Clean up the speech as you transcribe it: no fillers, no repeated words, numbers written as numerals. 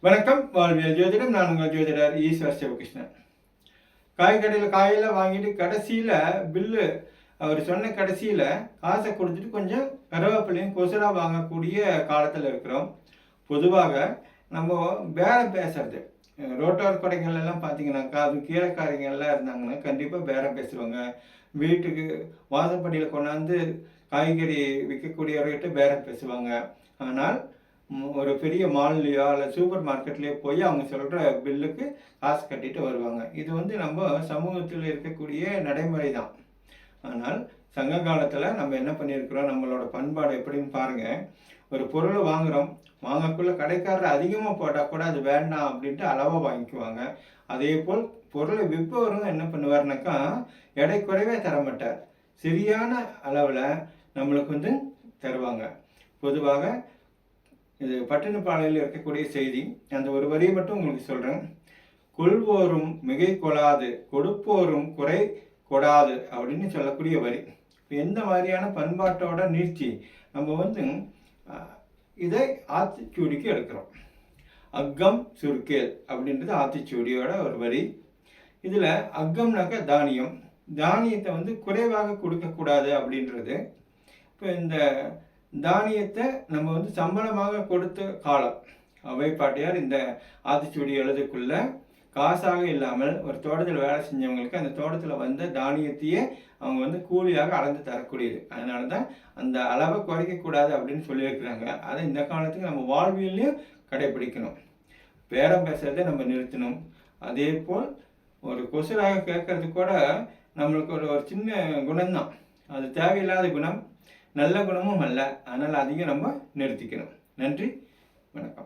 வணக்கம். வாழ்வியல் ஜோதிடம். நான் உங்கள் ஜோதிடர் ஈஸ்வர் சிவகிருஷ்ணன். காய்கடையில் காயெல்லாம் வாங்கிட்டு கடைசியில் பில்லு அவர் சொன்ன கடைசியில் காசை கொடுத்துட்டு கொஞ்சம் கருவேப்பிலையும் கொசுரா வாங்கக்கூடிய காலத்தில் இருக்கிறோம். பொதுவாக நம்ம பேரம் பேசுறது ரோட்டோர கடைகள் எல்லாம் பார்த்தீங்கன்னாக்கா, அது கீரைக்காரங்கெல்லாம் இருந்தாங்கன்னா கண்டிப்பாக பேரம் பேசுவாங்க. வீட்டுக்கு வாசப்படியில் கொண்டாந்து காய்கறி விற்கக்கூடியவர்கிட்ட பேரம் பேசுவாங்க. ஆனால் ஒரு பெரிய மால்லையோ இல்லை சூப்பர் மார்க்கெட்லேயோ போய் அவங்க சொல்கிற பில்லுக்கு காசு கட்டிட்டு வருவாங்க. இது நம்ம சமூகத்தில் இருக்கக்கூடிய நடைமுறை தான். ஆனால் சங்க காலத்தில் நம்ம என்ன பண்ணியிருக்கிறோம், நம்மளோட பண்பாடு எப்படின்னு பாருங்கள். ஒரு பொருளை வாங்குகிறோம், வாங்கக்குள்ள கடைக்காரர் அதிகமாக போட்டால் கூட அது வேண்டாம் அப்படின்ட்டு அளவாக வாங்கிக்குவாங்க. அதே போல் பொருளை விற்பவரும் என்ன பண்ணுவார்னாக்கா, எடை குறைவே தரமாட்டார், சரியான அளவில் நம்மளுக்கு தருவாங்க. பொதுவாக இது பட்டினப்பாளையில் இருக்கக்கூடிய செய்தி. அந்த ஒரு வரியை மட்டும் உங்களுக்கு சொல்கிறேன். கொள்வோரும் மிகை கொள்ளாது, கொடுப்போரும் குறை கொடாது அப்படின்னு சொல்லக்கூடிய வரி. எந்த மாதிரியான பண்பாட்டோட நீட்சி நம்ம இதை ஆத்திச்சூடிக்கு எடுக்கிறோம். அக்கம் சுருக்கேல் அப்படின்றது ஆத்திச்சூடியோட ஒரு வரி. இதில் அக்கம்னாக்க தானியம், தானியத்தை குறைவாக கொடுக்கக்கூடாது அப்படின்றது. இப்போ இந்த தானியத்தை நம்ம சம்பளமாக கொடுத்த காலம். அவை பாட்டியார் இந்த ஆத்திச்சூடி எழுதுக்குள்ள காசாக இல்லாமல் ஒரு தோட்டத்தில் வேலை செஞ்சவங்களுக்கு அந்த தோட்டத்தில் வந்த தானியத்தையே அவங்க கூலியாக அளந்து தரக்கூடியது. அதனால தான் அந்த அளவை குறைக்கக்கூடாது அப்படின்னு சொல்லியிருக்கிறாங்க. அதை இந்த காலத்துக்கு நம்ம வாழ்வியல்லையும் கடைபிடிக்கணும். பேரம் பேசுறதை நம்ம நிறுத்தணும். அதே போல் ஒரு கொசுராக கேட்கறது கூட நம்மளுக்கு ஒரு சின்ன குணம்தான். அது தேவையில்லாத குணம், நல்ல குணமும் அல்ல. அதனால் அதையும் நம்ம நிறுத்திக்கணும். நன்றி, வணக்கம்.